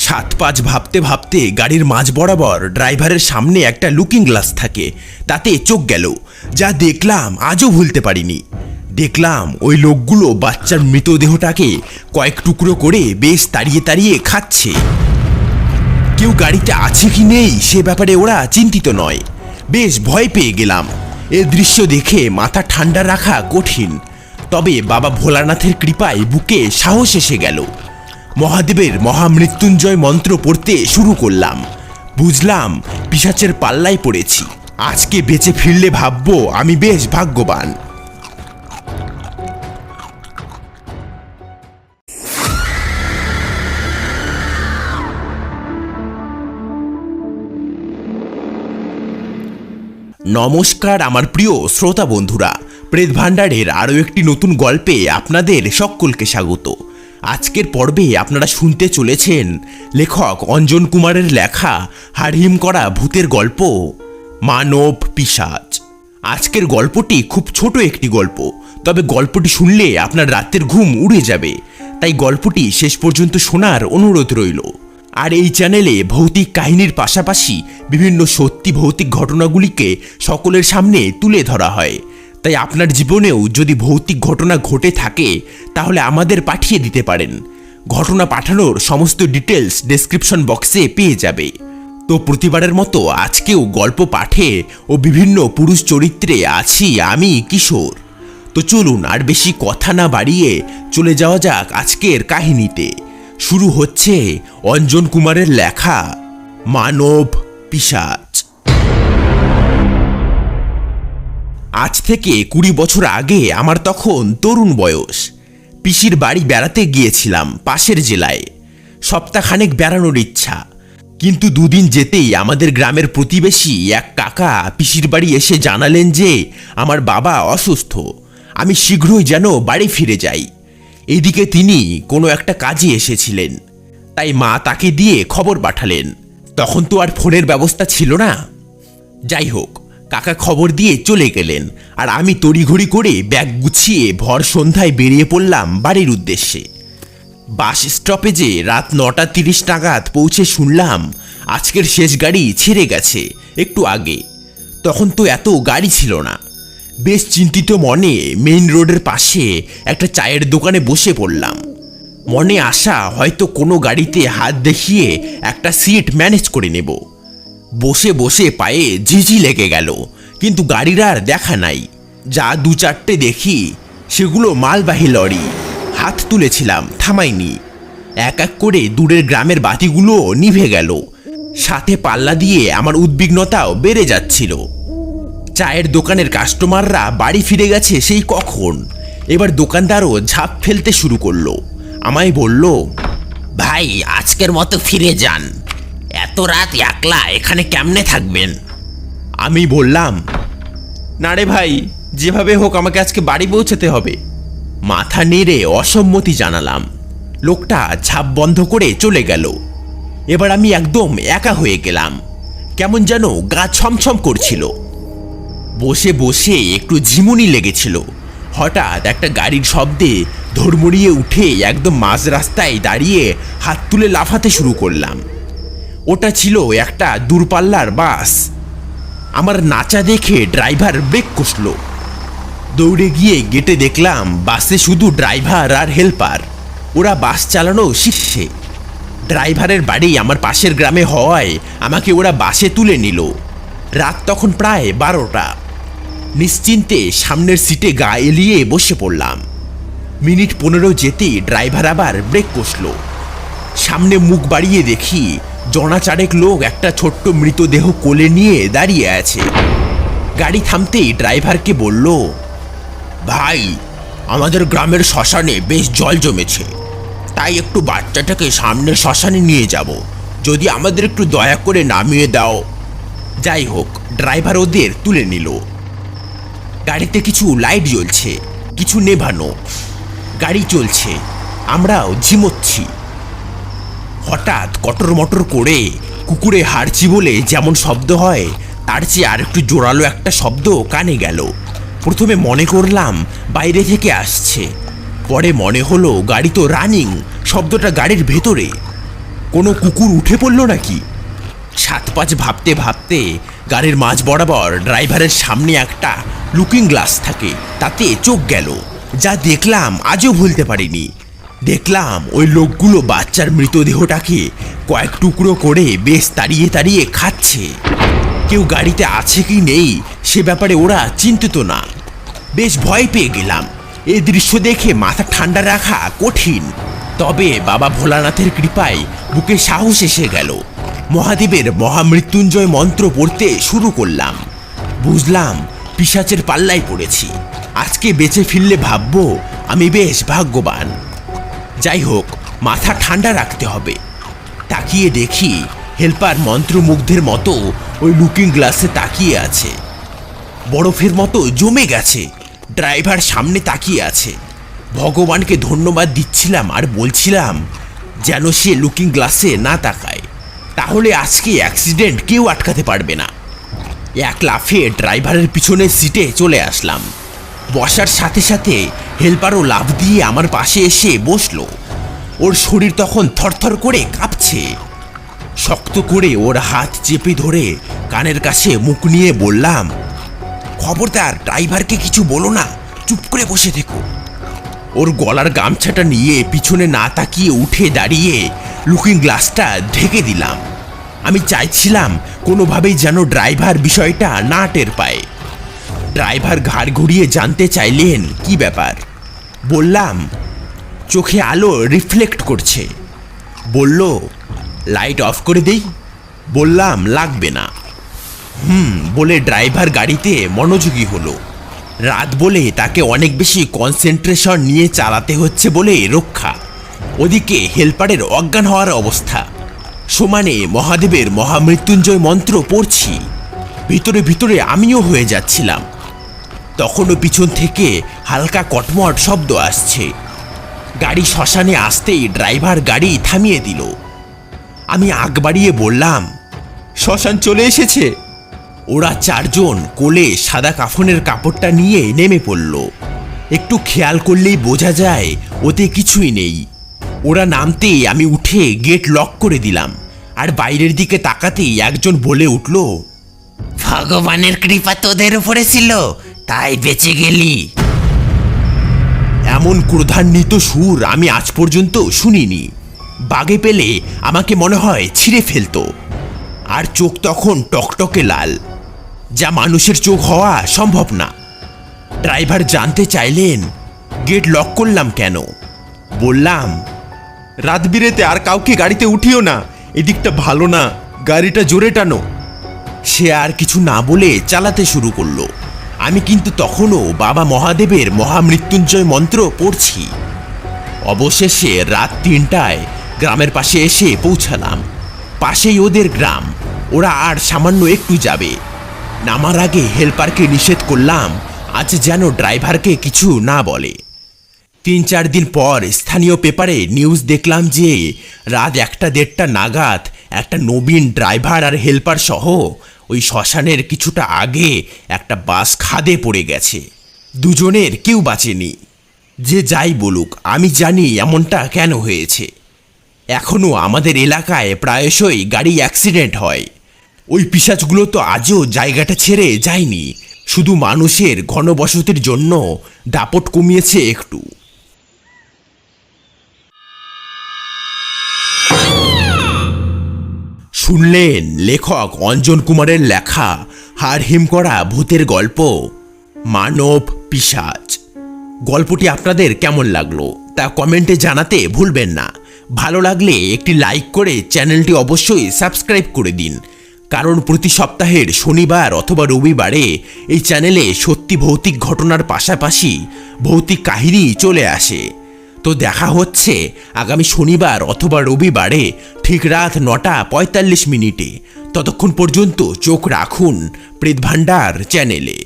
সাত পাঁচ ভাবতে ভাবতে গাড়ির মাঝ বরাবর ড্রাইভারের সামনে একটা লুকিং গ্লাস থাকে, তাতে চোখ গেল। যা দেখলাম আজও ভুলতে পারিনি। দেখলাম ওই লোকগুলো বাচ্চার মৃতদেহটাকে কয়েক টুকরো করে বেশ তাড়িয়ে তাড়িয়ে খাচ্ছে। কেউ গাড়িতে আছে কি নেই সে ব্যাপারে ওরা চিন্তিত নয়। বেশ ভয় পেয়ে গেলাম। এ দৃশ্য দেখে মাথা ঠান্ডা রাখা কঠিন, তবে বাবা ভোলানাথের কৃপায় বুকে সাহস এসে গেল। মহাদেবের মহামৃত্যুঞ্জয় মন্ত্র পড়তে শুরু করলাম। বুঝলাম পিশাচের পাল্লায় পড়েছি। আজকে বেঁচে ফিরলে ভাববো আমি বেশ ভাগ্যবান। নমস্কার আমার প্রিয় শ্রোতা বন্ধুরা, প্রেত ভাণ্ডারের আরও একটি নতুন গল্পে আপনাদের সকলকে স্বাগত। আজকের পর্বে আপনারা শুনতে চলেছেন লেখক অঞ্জন কুমারের লেখা হাড়হিম করা ভূতের গল্প মানব পিশাচ। আজকের গল্পটি খুব ছোট একটি গল্প, তবে গল্পটি শুনলে আপনার রাতের ঘুম উড়ে যাবে, তাই গল্পটি শেষ পর্যন্ত শোনার অনুরোধ রইল। আর এই চ্যানেলে ভৌতিক কাহিনীর পাশাপাশি বিভিন্ন সত্যি ভৌতিক ঘটনাগুলিকে সকলের সামনে তুলে ধরা হয়। তাই আপনার জীবনেও যদি ভৌতিক ঘটনা ঘটে থাকে তাহলে আমাদের পাঠিয়ে দিতে পারেন। ঘটনা পাঠানোর সমস্ত ডিটেলস ডেসক্রিপশন বক্সে পেয়ে যাবে। তো প্রতিবারের মতো আজকেও গল্প পাঠে ও বিভিন্ন পুরুষ চরিত্রে আছি আমি কিশোর। তো চলুন আর বেশি কথা না বাড়িয়ে চলে যাওয়া যাক আজকের কাহিনীতে। শুরু হচ্ছে অঞ্জন কুমারের লেখা মানব পিশাচ। আজ থেকে 20 বছর আগে আমার তখন তরুণ বয়স। পিসির বাড়ি বেড়াতে গিয়েছিলাম পাশের জেলায়। সপ্তাহখানেক বেড়ানোর ইচ্ছা, কিন্তু দুদিন যেতেই আমাদের গ্রামের প্রতিবেশী এক কাকা পিসির বাড়ি এসে জানালেন যে আমার বাবা অসুস্থ, আমি শীঘ্রই যেন বাড়ি ফিরে যাই। এদিকে তিনি কোনো একটা কাজে এসেছিলেন, তাই মা তাকে দিয়ে খবর পাঠালেন। তখন তো আর ফোনের ব্যবস্থা ছিল না। যাই হোক, কাকা খবর দিয়ে চলে গেলেন, আর আমি তড়িঘড়ি করে ব্যাগ গুছিয়ে ভর সন্ধ্যায় বেরিয়ে পড়লাম বাড়ির উদ্দেশ্যে। বাস স্টপেজে রাত 9:30 নাগাদ পৌঁছে শুনলাম আজকের শেষ গাড়ি ছেড়ে গেছে একটু আগে। তখন তো এত গাড়ি ছিল না। বেশ চিন্তিত মনে মেইন রোডের পাশে একটা চায়ের দোকানে বসে পড়লাম। মনে আশা হয়তো কোনো গাড়িতে হাত দেখিয়ে একটা সিট ম্যানেজ করে নেব। বসে বসে পায়ে ঝিঝি লেগে গেল, কিন্তু গাড়ির আর দেখা নাই। যা 2-4টে দেখি সেগুলো মালবাহী লরি। হাত তুলেছিলাম, থামাইনি। এক এক করে দূরের গ্রামের বাতিগুলো নিভে গেল। সাথে পাল্লা দিয়ে আমার উদ্বিগ্নতাও বেড়ে যাচ্ছিল। চায়ের দোকানের কাস্টমাররা বাড়ি ফিরে গেছে সেই কখন। এবার দোকানদারও ঝাঁপ ফেলতে শুরু করলো। আমায় বলল, ভাই আজকের মতো ফিরে যান, এত রাত একলা এখানে কেমনে থাকবেন? আমি বললাম, না রে ভাই, যেভাবে হোক আমাকে আজকে বাড়ি পৌঁছাতে হবে। মাথা নেড়ে অসম্মতি জানালাম। লোকটা ঝাঁপ বন্ধ করে চলে গেল। এবার আমি একদম একা হয়ে গেলাম। কেমন যেন গা ছমছম করছিল। বসে বসে একটু ঝিমুনি লেগেছিল। হঠাৎ একটা গাড়ির শব্দে ধর্মড়িয়ে উঠে একদম মাঝ রাস্তায় দাঁড়িয়ে হাত তুলে লাফাতে শুরু করলাম। ওটা ছিল একটা দূরপাল্লার বাস। আমার নাচা দেখে ড্রাইভার ব্রেক কষল। দৌড়ে গিয়ে গেটে দেখলাম বাসে শুধু ড্রাইভার আর হেল্পার। ওরা বাস চালানো শিখছে। ড্রাইভারের বাড়ি আমার পাশের গ্রামে হওয়ায় আমাকে ওরা বাসে তুলে নিল। রাত তখন প্রায় 12টা। নিশ্চিন্তে সামনের সিটে গা এলিয়ে বসে পড়লাম। মিনিট 15 যেতেই ড্রাইভার আবার ব্রেক কষল। সামনে মুখ বাড়িয়ে দেখি জনাচারেক লোক একটা ছোট্ট মৃতদেহ কোলে নিয়ে দাঁড়িয়ে আছে। গাড়ি থামতেই ড্রাইভারকে বলল, ভাই আমাদের গ্রামের শ্মশানে বেশ জল জমেছে, তাই একটু বাচ্চাটাকে সামনের শ্মশানে নিয়ে যাব, যদি আমাদের একটু দয়া করে নামিয়ে দাও। যাই হোক, ড্রাইভার ওদের তুলে নিল। গাড়িতে কিছু লাইট জ্বলছে, কিছু নেভানো। গাড়ি চলছে, আমরাও ঝিমোচ্ছি। হঠাৎ কটর মটর করে কুকুরে হারচি বলে যেমন শব্দ হয় তার চেয়ে আর একটু জোরালো একটা শব্দ কানে গেল। প্রথমে মনে করলাম বাইরে থেকে আসছে, পরে মনে হলো গাড়ি তো রানিং, শব্দটা গাড়ির ভেতরে। কোনো কুকুর উঠে পড়ল নাকি? 7-5 ভাবতে ভাবতে গাড়ির মাঝ বরাবর ড্রাইভারের সামনে একটা লুকিং গ্লাস থাকে, তাতে চোখ গেল। যা দেখলাম আজও ভুলতে পারিনি। দেখলাম ওই লোকগুলো বাচ্চার মৃতদেহটাকে কয়েক টুকরো করে বেশ তাড়িয়ে তাড়িয়ে খাচ্ছে। কেউ গাড়িতে আছে কি নেই সে ব্যাপারে ওরা চিন্তিত না। বেশ ভয় পেয়ে গেলাম। এই দৃশ্য দেখে মাথা ঠান্ডা রাখা কঠিন। তবে বাবা ভোলানাথের কৃপায় বুকে সাহস এসে গেল। মহাদেবের মহামৃত্যুঞ্জয় মন্ত্র পড়তে শুরু করলাম। বুঝলাম পিশাচের পাল্লায় পড়েছি। আজকে বেঁচে ফিরলে ভাববো আমি বেশ ভাগ্যবান। যাই হোক, মাথা ঠান্ডা রাখতে হবে। তাকিয়ে দেখি হেল্পার মন্ত্রমুগ্ধের মতো ওই লুকিং গ্লাসে তাকিয়ে আছে। বরফের মতো জমে গেছে। ড্রাইভার সামনে তাকিয়ে আছে। ভগবানকে ধন্যবাদ দিচ্ছিলাম আর বলছিলাম যেন সে লুকিং গ্লাসে না তাকায়, তাহলে আজকে অ্যাক্সিডেন্ট কেউ আটকাতে পারবে না। এক লাফে ড্রাইভারের পিছনের সিটে চলে আসলাম। বসার সাথে সাথে হেল্পারও লাফ দিয়ে আমার পাশে এসে বসলো। ওর শরীর তখন থরথর করে কাঁপছে। শক্ত করে ওর হাত চেপে ধরে কানের কাছে মুখ নিয়ে বললাম, খবরদার ড্রাইভারকে কিছু বলো না, চুপ করে বসে থেকো। ওর গলার গামছাটা নিয়ে পিছনে না তাকিয়ে উঠে দাঁড়িয়ে লুকিং গ্লাসটা ঢেকে দিলাম। আমি চাইছিলাম কোনোভাবেই যেন ড্রাইভার বিষয়টা না টের পায়। ড্রাইভার ঘাড় ঘুরিয়ে জানতে চাইলেন কি ব্যাপার। বললাম, চোখে আলো রিফ্লেক্ট করছে। বলল, লাইট অফ করে দেই? বললাম, লাগবে না। বলে ড্রাইভার গাড়িতে মনোযোগী হলো। রাত বলে তাকে অনেক বেশি কনসেন্ট্রেশন নিয়ে চালাতে হচ্ছে বলে রক্ষা। ওদিকে হেল্পারের অজ্ঞান হওয়ার অবস্থা। সমানে মহাদেবের মহামৃত্যুঞ্জয় মন্ত্র পড়ছি। ভিতরে ভিতরে আমিও হয়ে যাচ্ছিলাম। তখনও পিছন থেকে হালকা কটমট শব্দ আসছে। গাড়ি শ্মশানে আসতেই ড্রাইভার গাড়ি থামিয়ে দিল। আমি আগ বাড়িয়ে বললাম, শ্মশান চলে এসেছে। ওরা 4 জন কোলে সাদা কাফনের কাপড়টা নিয়ে নেমে পড়ল। একটু খেয়াল করলেই বোঝা যায় ওতে কিছুই নেই। ওরা নামতেই আমি উঠে গেট লক করে দিলাম। আর বাইরের দিকে তাকাতেই একজন বলে উঠল, ভগবানের কৃপা তোদের উপরে ছিল, তাই বেঁচে গেলি। এমন ক্রোধান্বিত সুর আমি আজ পর্যন্ত শুনিনি। বাগে পেলে আমাকে মনে হয় ছিঁড়ে ফেলতো। আর চোখ তখন টকটকে লাল, যা মানুষের চোখ হওয়া সম্ভব না। ড্রাইভার জানতে চাইলেন, গেট লক করলাম কেন? বললাম, রাত বিরেতে আর কাউকে গাড়িতে উঠিও না, এদিকটা ভালো না, গাড়িটা জোরে টানো। সে আর কিছু না বলে চালাতে শুরু করলো। আমি কিন্তু তখনও বাবা মহাদেবের মহামৃত্যুঞ্জয় মন্ত্র পড়ছি। অবশেষে রাত 3টায় গ্রামের পাশে এসে পৌঁছালাম। পাশেই ওদের গ্রাম। ওরা আর সামান্য একটু যাবে। নামার আগে হেল্পারকে নিষেধ করলাম আজ যেন ড্রাইভারকে কিছু না বলে। 3-4 দিন পর স্থানীয় পেপারে নিউজ দেখলাম যে রাত 1-1:30 নাগাদ একটা নবীন ড্রাইভার আর হেল্পার সহ ওই শ্মশানের কিছুটা আগে একটা বাস খাদে পড়ে গেছে। দুজনের কেউ বাঁচেনি। যে যাই বলুক, আমি জানি এমনটা কেন হয়েছে। এখনও আমাদের এলাকায় প্রায়শই গাড়ি অ্যাক্সিডেন্ট হয়। ওই পিশাচগুলো তো আজও জায়গাটা ছেড়ে যায়নি। শুধু মানুষের ঘনবসতির জন্য দাপট কমিয়েছে একটু। শুনলেন লেখক অঞ্জন কুমারের লেখা হাড়হিম করা ভূতের গল্প মানব পিশাচ। গল্পটি আপনাদের কেমন লাগলো তা কমেন্টে জানাতে ভুলবেন না। ভালো লাগলে একটি লাইক করে চ্যানেলটি অবশ্যই সাবস্ক্রাইব করে দিন, কারণ প্রতি সপ্তাহের শনিবার অথবা রবিবারে এই চ্যানেলে সত্যি ভৌতিক ঘটনার পাশাপাশি ভৌতিক কাহিনী চলে আসে। তো দেখা হচ্ছে আগামী শনিবার অথবা রবিবারে ঠিক রাত 9:45 মিনিটে। ততক্ষণ পর্যন্ত চোখ রাখুন প্রেত ভান্ডার চ্যানেলে।